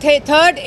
3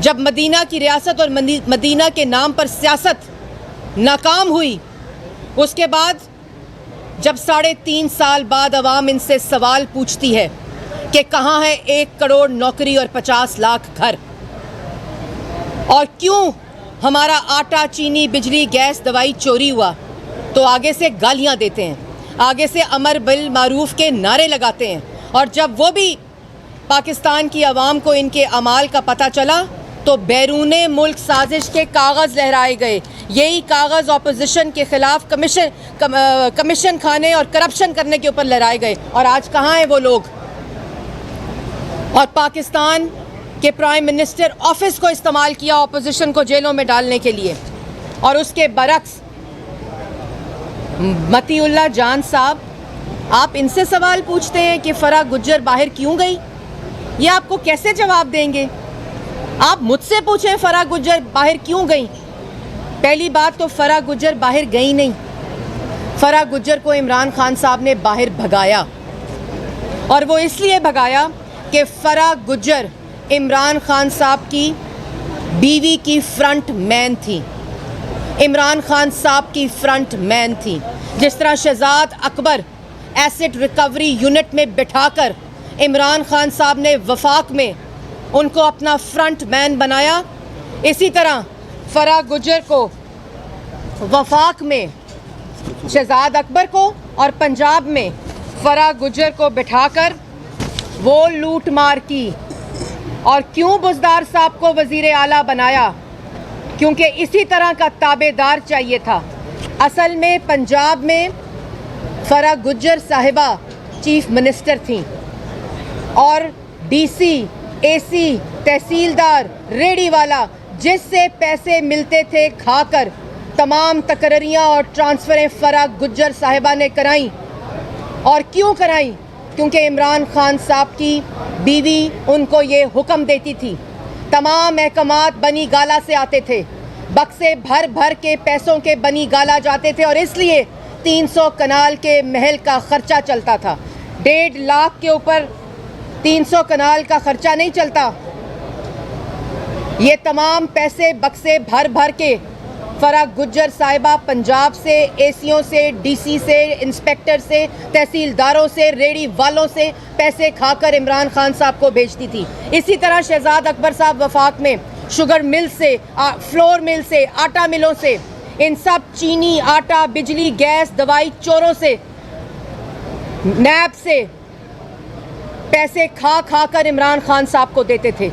جب مدینہ کی ریاست اور مدینہ کے نام پر سیاست ناکام ہوئی، اس کے بعد جب 3.5 سال بعد عوام ان سے سوال پوچھتی ہے کہ کہاں ہے 1 کروڑ نوکری اور 50 لاکھ گھر، اور کیوں ہمارا آٹا، چینی، بجلی، گیس، دوائی چوری ہوا، تو آگے سے گالیاں دیتے ہیں، آگے سے امر بالمعروف کے نعرے لگاتے ہیں، اور جب وہ بھی پاکستان کی عوام کو ان کے اعمال کا پتہ چلا تو بیرون ملک سازش کے کاغذ لہرائے گئے۔ یہی کاغذ اپوزیشن کے خلاف کمیشن کھانے اور کرپشن کرنے کے اوپر لہرائے گئے، اور آج کہاں ہیں وہ لوگ؟ اور پاکستان کے پرائم منسٹر آفس کو استعمال کیا اپوزیشن کو جیلوں میں ڈالنے کے لیے، اور اس کے برعکس متی اللہ جان صاحب، آپ ان سے سوال پوچھتے ہیں کہ فرح گجر باہر کیوں گئی؟ یہ آپ کو کیسے جواب دیں گے؟ آپ مجھ سے پوچھیں فرح گجر باہر کیوں گئیں۔ پہلی بات تو فرح گجر باہر گئی نہیں، فرح گجر کو عمران خان صاحب نے باہر بھگایا، اور وہ اس لیے بھگایا کہ فرح گجر عمران خان صاحب کی بیوی کی فرنٹ مین تھی، عمران خان صاحب کی فرنٹ مین تھی۔ جس طرح شہزاد اکبر ایسٹ ریکوری یونٹ میں بٹھا کر عمران خان صاحب نے وفاق میں ان کو اپنا فرنٹ مین بنایا، اسی طرح فرح گجر کو وفاق میں شہزاد اکبر کو اور پنجاب میں فرح گجر کو بٹھا کر وہ لوٹ مار کی۔ اور کیوں بزدار صاحب کو وزیر اعلیٰ بنایا؟ کیونکہ اسی طرح کا تابع دار چاہیے تھا۔ اصل میں پنجاب میں فرح گجر صاحبہ چیف منسٹر تھیں، اور ڈی سی، اے سی، تحصیلدار، ریڑی والا جس سے پیسے ملتے تھے کھا کر تمام تقرریاں اور ٹرانسفریں فرح گجر صاحبہ نے کرائیں۔ اور کیوں کرائیں؟ کیونکہ عمران خان صاحب کی بیوی ان کو یہ حکم دیتی تھی۔ تمام محکمات بنی گالا سے آتے تھے، بکسے بھر بھر کے پیسوں کے بنی گالا جاتے تھے، اور اس لیے 300 کنال کے محل کا خرچہ چلتا تھا۔ 1.5 لاکھ کے اوپر 300 کنال کا خرچہ نہیں چلتا۔ یہ تمام پیسے بکسے بھر بھر کے فرح گجر صاحبہ پنجاب سے، اے سیوں سے، ڈی سی سے، انسپیکٹر سے، تحصیلداروں سے، ریڑی والوں سے پیسے کھا کر عمران خان صاحب کو بھیجتی تھی۔ اسی طرح شہزاد اکبر صاحب وفاق میں شوگر مل سے، فلور مل سے، آٹا ملوں سے، ان سب چینی، آٹا، بجلی، گیس، دوائی چوروں سے، نیب سے پیسے کھا کھا کر عمران خان صاحب کو دیتے تھے۔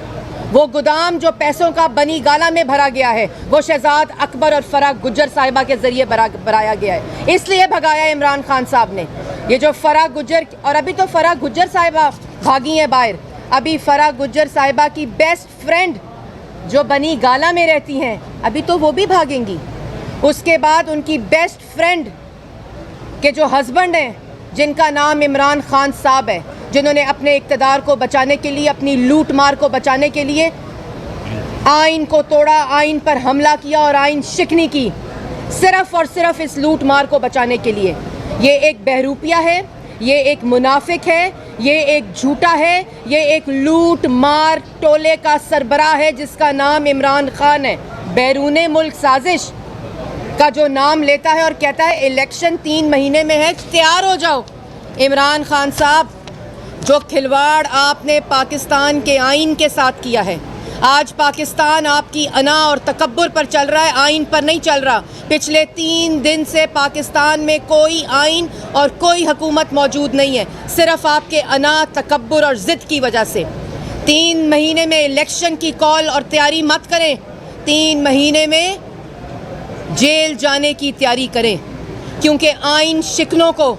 وہ گودام جو پیسوں کا بنی گالا میں بھرا گیا ہے، وہ شہزاد اکبر اور فرح گجر صاحبہ کے ذریعے بھرایا گیا ہے، اس لیے بھگایا عمران خان صاحب نے۔ یہ جو فرح گجر، اور ابھی تو فرح گجر صاحبہ بھاگی ہیں باہر، ابھی فرح گجر صاحبہ کی بیسٹ فرینڈ جو بنی گالا میں رہتی ہیں، ابھی تو وہ بھی بھاگیں گی۔ اس کے بعد ان کی بیسٹ فرینڈ کے جو ہسبینڈ ہیں، جن کا نام عمران خان صاحب ہے، جنہوں نے اپنے اقتدار کو بچانے کے لیے، اپنی لوٹ مار کو بچانے کے لیے آئین کو توڑا، آئین پر حملہ کیا اور آئین شکنی کی، صرف اور صرف اس لوٹ مار کو بچانے کے لیے۔ یہ ایک بہروپیہ ہے، یہ ایک منافق ہے، یہ ایک جھوٹا ہے، یہ ایک لوٹ مار ٹولے کا سربراہ ہے جس کا نام عمران خان ہے۔ بیرون ملک سازش کا جو نام لیتا ہے اور کہتا ہے الیکشن 3 مہینے میں ہے، تیار ہو جاؤ۔ عمران خان صاحب، جو کھلواڑ آپ نے پاکستان کے آئین کے ساتھ کیا ہے، آج پاکستان آپ کی انا اور تکبر پر چل رہا ہے، آئین پر نہیں چل رہا۔ پچھلے 3 دن سے پاکستان میں کوئی آئین اور کوئی حکومت موجود نہیں ہے، صرف آپ کے انا، تکبر اور ضد کی وجہ سے۔ 3 مہینے میں الیکشن کی کال اور تیاری مت کریں، 3 مہینے میں جیل جانے کی تیاری کریں، کیونکہ آئین شکنوں کو،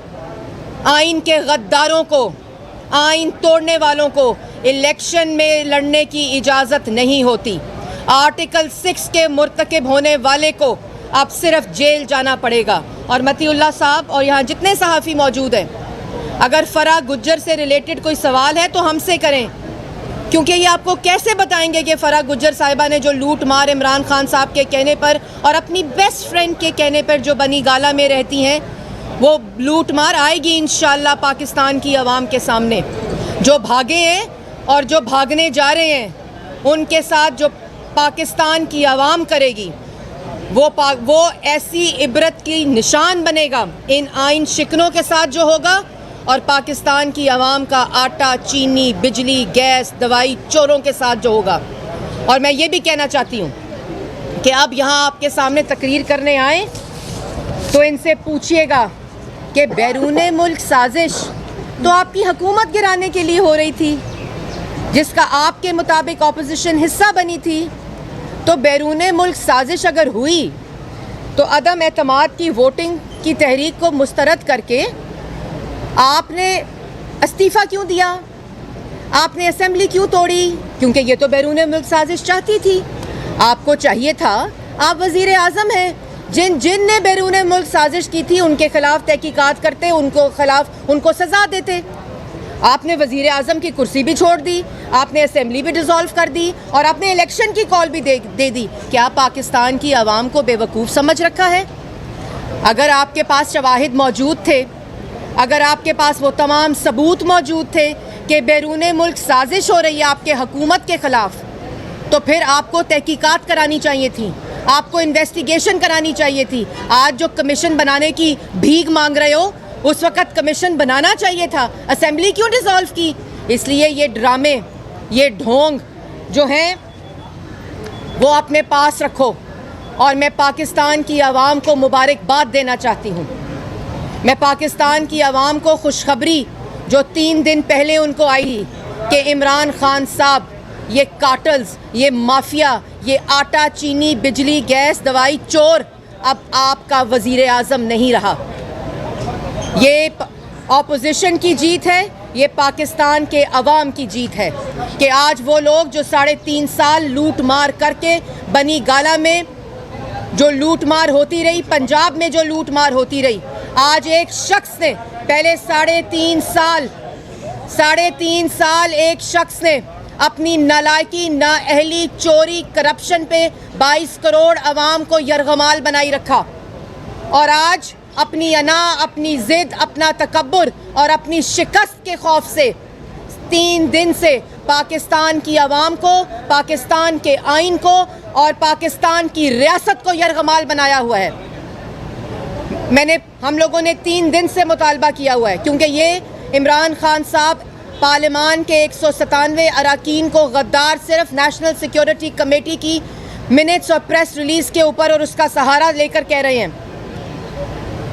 آئین کے غداروں کو، آئین توڑنے والوں کو الیکشن میں لڑنے کی اجازت نہیں ہوتی۔ آرٹیکل 6 کے مرتکب ہونے والے کو اب صرف جیل جانا پڑے گا۔ اور متی اللہ صاحب اور یہاں جتنے صحافی موجود ہیں، اگر فرح گجر سے ریلیٹڈ کوئی سوال ہے تو ہم سے کریں، کیونکہ یہ آپ کو کیسے بتائیں گے کہ فرح گجر صاحبہ نے جو لوٹ مار عمران خان صاحب کے کہنے پر اور اپنی بیسٹ فرینڈ کے کہنے پر جو بنی گالا میں رہتی ہیں، وہ لوٹ مار آئے گی انشاءاللہ پاکستان کی عوام کے سامنے۔ جو بھاگے ہیں اور جو بھاگنے جا رہے ہیں، ان کے ساتھ جو پاکستان کی عوام کرے گی وہ ایسی عبرت کی نشان بنے گا ان آئین شکنوں کے ساتھ جو ہوگا، اور پاکستان کی عوام کا آٹا، چینی، بجلی، گیس، دوائی چوروں کے ساتھ جو ہوگا۔ اور میں یہ بھی کہنا چاہتی ہوں کہ اب یہاں آپ کے سامنے تقریر کرنے آئیں تو ان سے پوچھئے گا کہ بیرون ملک سازش تو آپ کی حکومت گرانے کے لیے ہو رہی تھی، جس کا آپ کے مطابق اپوزیشن حصہ بنی تھی، تو بیرون ملک سازش اگر ہوئی تو عدم اعتماد کی ووٹنگ کی تحریک کو مسترد کر کے آپ نے استعفیٰ کیوں دیا؟ آپ نے اسمبلی کیوں توڑی؟ کیونکہ یہ تو بیرون ملک سازش چاہتی تھی۔ آپ کو چاہیے تھا، آپ وزیر اعظم ہیں، جن نے بیرون ملک سازش کی تھی ان کے خلاف تحقیقات کرتے، ان کو سزا دیتے۔ آپ نے وزیر اعظم کی کرسی بھی چھوڑ دی، آپ نے اسمبلی بھی ڈیزالو کر دی، اور آپ نے الیکشن کی کال بھی دے دی۔ کیا پاکستان کی عوام کو بے وقوف سمجھ رکھا ہے؟ اگر آپ کے پاس شواہد موجود تھے، اگر آپ کے پاس وہ تمام ثبوت موجود تھے کہ بیرون ملک سازش ہو رہی ہے آپ کے حکومت کے خلاف، تو پھر آپ کو تحقیقات کرانی چاہیے تھی، آپ کو انویسٹیگیشن کرانی چاہیے تھی۔ آج جو کمیشن بنانے کی بھیک مانگ رہے ہو، اس وقت کمیشن بنانا چاہیے تھا۔ اسمبلی کیوں ڈیزالو کی؟ اس لیے یہ ڈرامے، یہ ڈھونگ جو ہیں وہ اپنے پاس رکھو، اور میں پاکستان کی عوام کو مبارکباد دینا چاہتی ہوں۔ میں پاکستان کی عوام کو خوشخبری جو 3 دن پہلے ان کو آئی کہ عمران خان صاحب، یہ کارٹلز، یہ مافیا، یہ آٹا، چینی، بجلی، گیس، دوائی چور اب آپ کا وزیر اعظم نہیں رہا۔ یہ اپوزیشن کی جیت ہے، یہ پاکستان کے عوام کی جیت ہے کہ آج وہ لوگ جو 3.5 سال لوٹ مار کر کے بنی گالہ میں جو لوٹ مار ہوتی رہی، پنجاب میں جو لوٹ مار ہوتی رہی، آج ایک شخص نے پہلے 3.5 سال ایک شخص نے اپنی نالائکی، نااہلی، چوری، کرپشن پہ 22 کروڑ عوام کو یرغمال بنائی رکھا، اور آج اپنی انا، اپنی ضد، اپنا تکبر اور اپنی شکست کے خوف سے 3 دن سے پاکستان کی عوام کو، پاکستان کے آئین کو اور پاکستان کی ریاست کو یرغمال بنایا ہوا ہے۔ ہم لوگوں نے 3 دن سے مطالبہ کیا ہوا ہے، کیونکہ یہ عمران خان صاحب پارلیمان کے 197 اراکین کو غدار صرف نیشنل سیکیورٹی کمیٹی کی منٹس اور پریس ریلیز کے اوپر اور اس کا سہارا لے کر کہہ رہے ہیں۔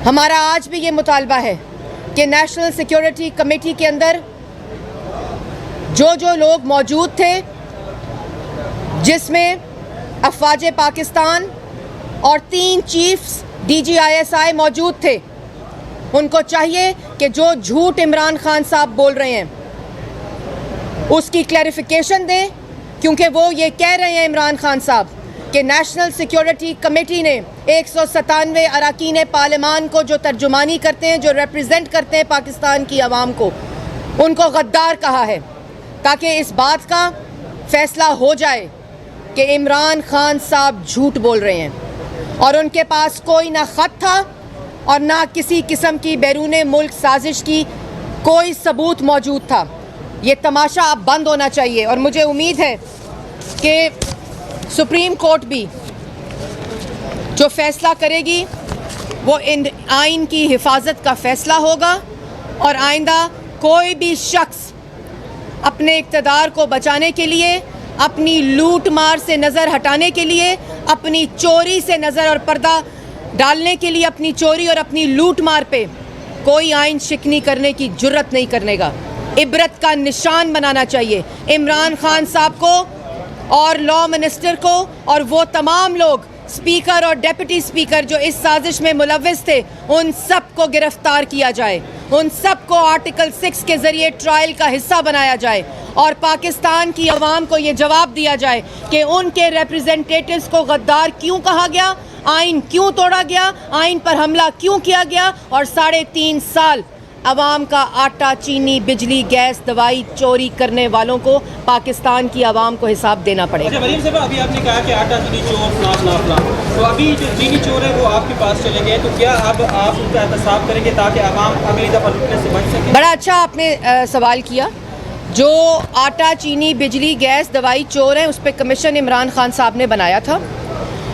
ہمارا آج بھی یہ مطالبہ ہے کہ نیشنل سیکیورٹی کمیٹی کے اندر جو لوگ موجود تھے، جس میں افواج پاکستان اور 3 چیفز DGISI موجود تھے، ان کو چاہیے کہ جو جھوٹ عمران خان صاحب بول رہے ہیں اس کی کلیریفیکیشن دیں، کیونکہ وہ یہ کہہ رہے ہیں عمران خان صاحب کہ نیشنل سیکیورٹی کمیٹی نے 197 اراکین پارلیمان کو جو ترجمانی کرتے ہیں، جو ریپریزنٹ کرتے ہیں پاکستان کی عوام کو، ان کو غدار کہا ہے، تاکہ اس بات کا فیصلہ ہو جائے کہ عمران خان صاحب جھوٹ بول رہے ہیں، اور ان کے پاس کوئی نہ خط تھا اور نہ کسی قسم کی بیرون ملک سازش کی کوئی ثبوت موجود تھا۔ یہ تماشا اب بند ہونا چاہیے، اور مجھے امید ہے کہ سپریم کورٹ بھی جو فیصلہ کرے گی وہ ان آئین کی حفاظت کا فیصلہ ہوگا، اور آئندہ کوئی بھی شخص اپنے اقتدار کو بچانے کے لیے، اپنی لوٹ مار سے نظر ہٹانے کے لیے، اپنی چوری سے نظر اور پردہ ڈالنے کے لیے، اپنی چوری اور اپنی لوٹ مار پہ کوئی آئین شکنی کرنے کی جرت نہیں کرنے گا۔ عبرت کا نشان بنانا چاہیے عمران خان صاحب کو اور لا منسٹر کو، اور وہ تمام لوگ اسپیکر اور ڈیپٹی اسپیکر جو اس سازش میں ملوث تھے، ان سب کو گرفتار کیا جائے، ان سب کو آرٹیکل 6 کے ذریعے ٹرائل کا حصہ بنایا جائے، اور پاکستان کی عوام کو یہ جواب دیا جائے کہ ان کے ریپریزنٹیٹیوز کو غدار کیوں کہا گیا، آئین کیوں توڑا گیا، آئین پر حملہ کیوں کیا گیا، اور 3.5 سال عوام کا آٹا، چینی، بجلی، گیس، دوائی چوری کرنے والوں کو پاکستان کی عوام کو حساب دینا پڑے گا۔ مریم صاحب، ابھی آپ نے کہا کہ آٹا چینی چور فلان، تو ابھی جو چینی چور ہے وہ آپ کے پاس چلے گئے، تو کیا اب آپ ان کا احتساب کریں گے تاکہ عوام اگلی دفعہ لوٹنے سے بچ سکے؟ بڑا اچھا آپ نے سوال کیا۔ جو آٹا چینی بجلی گیس دوائی چور ہیں اس پہ کمیشن عمران خان صاحب نے بنایا تھا،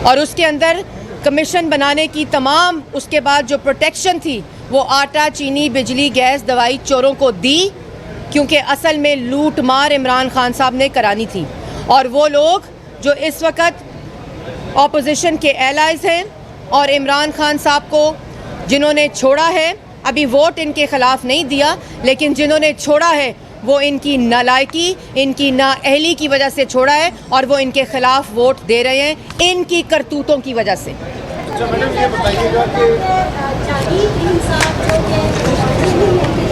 اور اس کے اندر کمیشن بنانے کی تمام اس کے بعد جو پروٹیکشن تھی وہ آٹا چینی بجلی گیس دوائی چوروں کو دی، کیونکہ اصل میں لوٹ مار عمران خان صاحب نے کرانی تھی. اور وہ لوگ جو اس وقت اپوزیشن کے ایلائز ہیں اور عمران خان صاحب کو جنہوں نے چھوڑا ہے، ابھی ووٹ ان کے خلاف نہیں دیا، لیکن جنہوں نے چھوڑا ہے وہ ان کی نالائکی، ان کی نااہلی کی وجہ سے چھوڑا ہے، اور وہ ان کے خلاف ووٹ دے رہے ہیں ان کی کرتوتوں کی وجہ سے. اچھا میڈم یہ بتائیے گا کہ جاوید انصاف جو کہ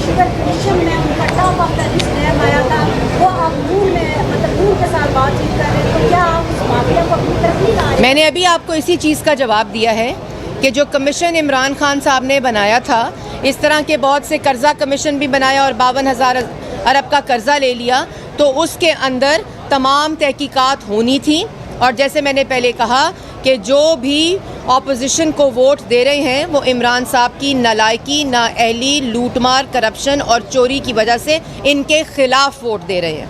شوگر کمیشن میں ان کا ٹاپ آف دا لسٹ نیم آیا تھا، وہ اب نون میں مطلب نون کے ساتھ بات چیت کر رہے ہیں، تو کیا آپ اس معاملے کو اپنی طرف نہیں لائیں؟ میں نے ابھی آپ کو اسی چیز کا جواب دیا ہے کہ جو کمیشن عمران خان صاحب نے بنایا تھا، اس طرح کے بہت سے قرضہ کمیشن بھی بنایا اور 52,000 ارب کا قرضہ لے لیا، تو اس کے اندر تمام تحقیقات ہونی تھی. اور جیسے میں نے پہلے کہا کہ جو بھی اپوزیشن کو ووٹ دے رہے ہیں وہ عمران صاحب کی نالائکی، نااہلی، لوٹ مار، کرپشن اور چوری کی وجہ سے ان کے خلاف ووٹ دے رہے ہیں.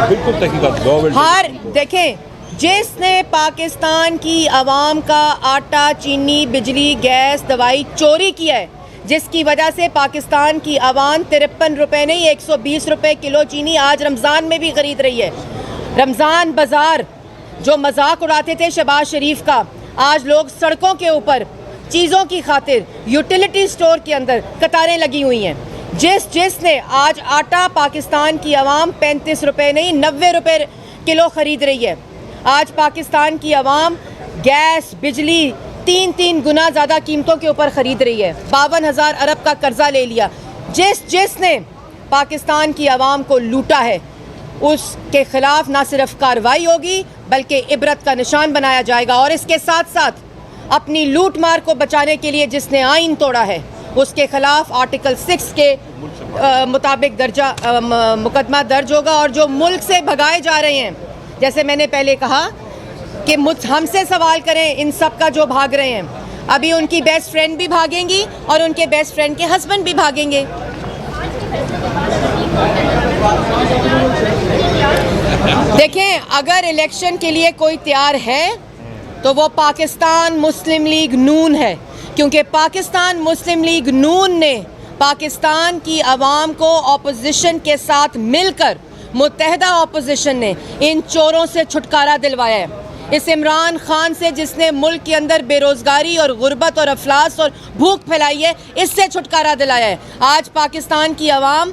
بالکل تحقیقات ہر دیکھیں، جس نے پاکستان کی عوام کا آٹا چینی بجلی گیس دوائی چوری کیا ہے، جس کی وجہ سے پاکستان کی عوام 53 روپے نہیں 120 روپے کلو چینی آج رمضان میں بھی خرید رہی ہے. رمضان بازار جو مذاق اڑاتے تھے شہباز شریف کا، آج لوگ سڑکوں کے اوپر چیزوں کی خاطر یوٹیلیٹی سٹور کے اندر قطاریں لگی ہوئی ہیں. جس نے آج آٹا پاکستان کی عوام 35 روپے نہیں 90 روپے کلو خرید رہی ہے. آج پاکستان کی عوام گیس بجلی 3 گنا زیادہ قیمتوں کے اوپر خرید رہی ہے. 52,000 ارب کا قرضہ لے لیا. جس نے پاکستان کی عوام کو لوٹا ہے اس کے خلاف نہ صرف کارروائی ہوگی بلکہ عبرت کا نشان بنایا جائے گا. اور اس کے ساتھ ساتھ اپنی لوٹ مار کو بچانے کے لیے جس نے آئین توڑا ہے اس کے خلاف آرٹیکل 6 کے مطابق مقدمہ درج ہوگا. اور جو ملک سے بھگائے جا رہے ہیں، جیسے میں نے پہلے کہا کہ ہم سے سوال کریں ان سب کا جو بھاگ رہے ہیں، ابھی ان کی بیسٹ فرینڈ بھی بھاگیں گی اور ان کے بیسٹ فرینڈ کے ہسبینڈ بھی بھاگیں گے. دیکھیں، اگر الیکشن کے لیے کوئی تیار ہے تو وہ پاکستان مسلم لیگ نون ہے، کیونکہ پاکستان مسلم لیگ نون نے پاکستان کی عوام کو اپوزیشن کے ساتھ مل کر، متحدہ اپوزیشن نے ان چوروں سے چھٹکارا دلوایا ہے. اس عمران خان سے جس نے ملک کے اندر بے روزگاری اور غربت اور افلاس اور بھوک پھیلائی ہے، اس سے چھٹکارا دلایا ہے. آج پاکستان کی عوام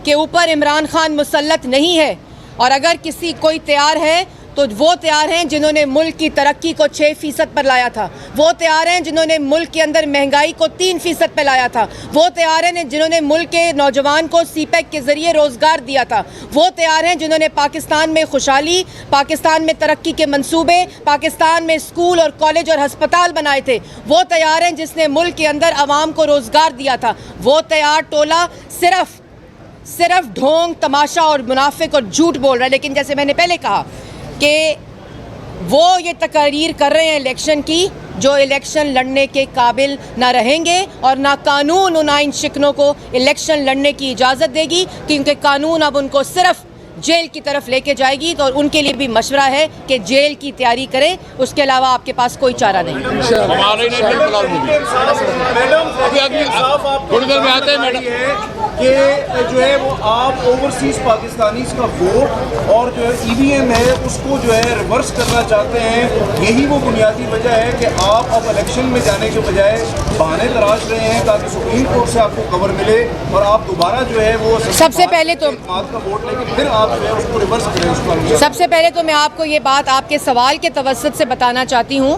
کے اوپر عمران خان مسلط نہیں ہے، اور اگر کوئی تیار ہے تو وہ تیار ہیں جنہوں نے ملک کی ترقی کو 6% پر لایا تھا. وہ تیار ہیں جنہوں نے ملک کے اندر مہنگائی کو 3% پہ لایا تھا. وہ تیار ہیں جنہوں نے ملک کے نوجوان کو سی پیک کے ذریعے روزگار دیا تھا. وہ تیار ہیں جنہوں نے پاکستان میں خوشحالی، پاکستان میں ترقی کے منصوبے، پاکستان میں اسکول اور کالج اور ہسپتال بنائے تھے. وہ تیار ہیں جس نے ملک کے اندر عوام کو روزگار دیا تھا. وہ تیار ٹولہ صرف ڈھونگ، تماشا اور منافق اور جھوٹ بول رہا ہے. لیکن جیسے میں نے پہلے کہا کہ وہ یہ تقاریر کر رہے ہیں الیکشن کی، جو الیکشن لڑنے کے قابل نہ رہیں گے، اور نہ قانون ان آئین شکنوں کو الیکشن لڑنے کی اجازت دے گی، کیونکہ قانون اب ان کو صرف جیل کی طرف لے کے جائے گی. تو ان کے لیے بھی مشورہ ہے کہ جیل کی تیاری کریں، اس کے علاوہ آپ کے پاس کوئی چارہ نہیں. کہ جو ہے وہ آپ اوورسیز پاکستانیز کا ووٹ اور جو ہے ای وی ایم ہے اس کو جو ہے ریورس کرنا چاہتے ہیں. یہی وہ بنیادی وجہ ہے کہ آپ اب الیکشن میں جانے کے بجائے بہانے تراش رہے ہیں تاکہ سپریم کورٹ سے آپ کو کور ملے اور آپ دوبارہ جو ہے وہ سب سے پہلے تو کا ووٹ لے کے پھر آپ جو ہے اس کو ریورس کریں. اس کا سب سے پہلے تو میں آپ کو یہ بات آپ کے سوال کے توسط سے بتانا چاہتی ہوں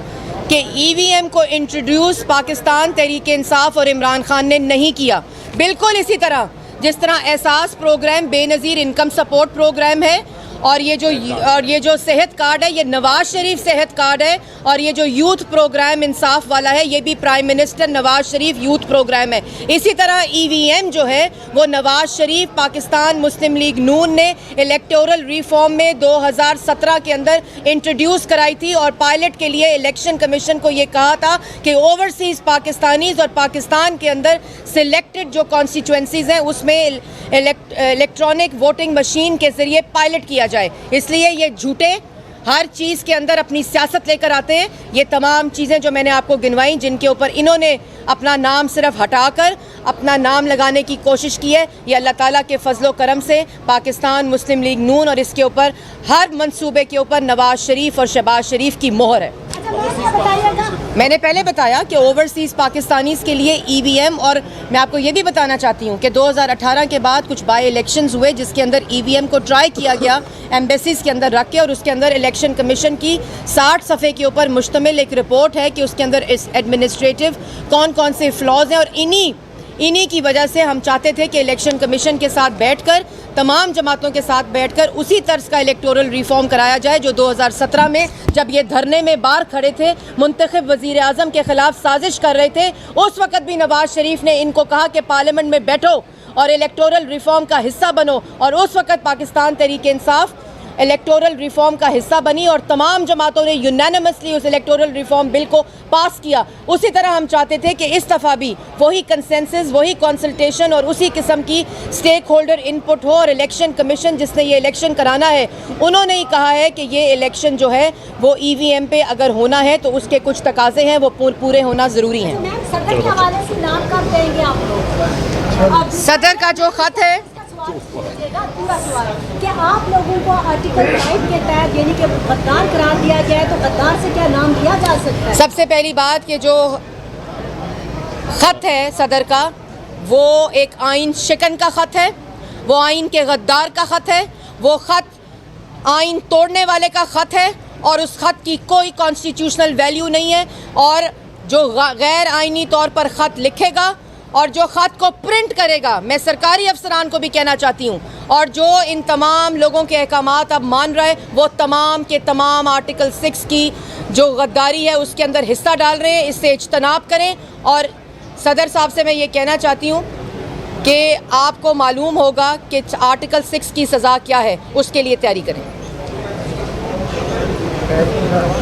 کہ ای وی ایم کو انٹروڈیوس پاکستان تحریک انصاف اور عمران خان نے نہیں کیا. بالکل اسی طرح جس طرح احساس پروگرام بے نظیر انکم سپورٹ پروگرام ہے اور یہ جو صحت کارڈ ہے یہ نواز شریف صحت کارڈ ہے، اور یہ جو یوتھ پروگرام انصاف والا ہے یہ بھی prime minister Nawaz Sharif youth programme ہے۔ اسی طرح ای وی ایم جو ہے وہ نواز شریف پاکستان مسلم لیگ نون نے الیکٹورل ریفارم میں 2017 کے اندر انٹروڈیوس کرائی تھی، اور پائلٹ کے لیے الیکشن کمیشن کو یہ کہا تھا کہ اوورسیز پاکستانیز اور پاکستان کے اندر سلیکٹڈ جو کانسٹیچوئنسیز ہیں اس میں الیکٹرانک ووٹنگ مشین کے ذریعے پائلٹ کیا جائے۔ اس لیے یہ جھوٹے ہر چیز کے اندر اپنی سیاست لے کر آتے ہیں۔ یہ تمام چیزیں جو میں نے آپ کو گنوائیں جن کے اوپر انہوں نے اپنا نام صرف ہٹا کر اپنا نام لگانے کی کوشش کی ہے، یہ اللہ تعالیٰ کے فضل و کرم سے پاکستان مسلم لیگ نون اور اس کے اوپر ہر منصوبے کے اوپر نواز شریف اور شہباز شریف کی مہر ہے۔ میں نے پہلے بتایا کہ اوورسیز پاکستانیز کے لیے ای وی ایم، اور میں آپ کو یہ بھی بتانا چاہتی ہوں کہ 2018 کے بعد کچھ بائی الیکشنز ہوئے جس کے اندر ای وی ایم کو ٹرائی کیا گیا ایمبیسیز کے اندر رکھ کے، اور اس کے اندر الیکشن کمیشن کی 60 صفحے کے اوپر مشتمل ایک رپورٹ ہے کہ اس کے اندر ایڈمنسٹریٹو کون سے فلاز ہیں، اور انہی کی وجہ سے ہم چاہتے تھے کہ الیکشن کمیشن کے ساتھ بیٹھ کر تمام جماعتوں کے ساتھ بیٹھ کر اسی طرز کا الیکٹورل ریفارم کرایا جائے جو 2017 میں جب یہ دھرنے میں باہر کھڑے تھے منتخب وزیر اعظم کے خلاف سازش کر رہے تھے، اس وقت بھی نواز شریف نے ان کو کہا کہ پارلیمنٹ میں بیٹھو اور الیکٹورل ریفارم کا حصہ بنو، اور اس وقت پاکستان تحریک انصاف الیکٹورل ریفارم کا حصہ بنی اور تمام جماعتوں نے یونینیمسلی اس الیکٹورل ریفارم بل کو پاس کیا۔ اسی طرح ہم چاہتے تھے کہ اس دفعہ بھی وہی کنسنسس، وہی کنسلٹیشن اور اسی قسم کی سٹیک ہولڈر انپٹ ہو، اور الیکشن کمیشن جس نے یہ الیکشن کرانا ہے انہوں نے ہی کہا ہے کہ یہ الیکشن جو ہے وہ ای وی ایم پہ اگر ہونا ہے تو اس کے کچھ تقاضے ہیں وہ پورے ہونا ضروری ہیں۔ صدر کے حوالے سے نام کب دیں گے آپ لوگ؟ صدر کا جو خط ہے پورا سوال کہ آپ لوگوں کو آرٹیکل 5 کے تحت یعنی کہ غدار قرار دیا گیا ہے، تو غدار سے کیا نام دیا جا سکتا ہے؟ سب سے پہلی بات کہ جو خط ہے صدر کا وہ ایک آئین شکن کا خط ہے، وہ آئین کے غدار کا خط ہے، وہ خط آئین توڑنے والے کا خط ہے، اور اس خط کی کوئی کانسٹیٹیوشنل ویلیو نہیں ہے۔ اور جو غیر آئینی طور پر خط لکھے گا اور جو خط کو پرنٹ کرے گا، میں سرکاری افسران کو بھی کہنا چاہتی ہوں، اور جو ان تمام لوگوں کے احکامات اب مان رہے وہ تمام کے تمام آرٹیکل 6 کی جو غداری ہے اس کے اندر حصہ ڈال رہے ہیں، اس سے اجتناب کریں۔ اور صدر صاحب سے میں یہ کہنا چاہتی ہوں کہ آپ کو معلوم ہوگا کہ آرٹیکل 6 کی سزا کیا ہے، اس کے لیے تیاری کریں۔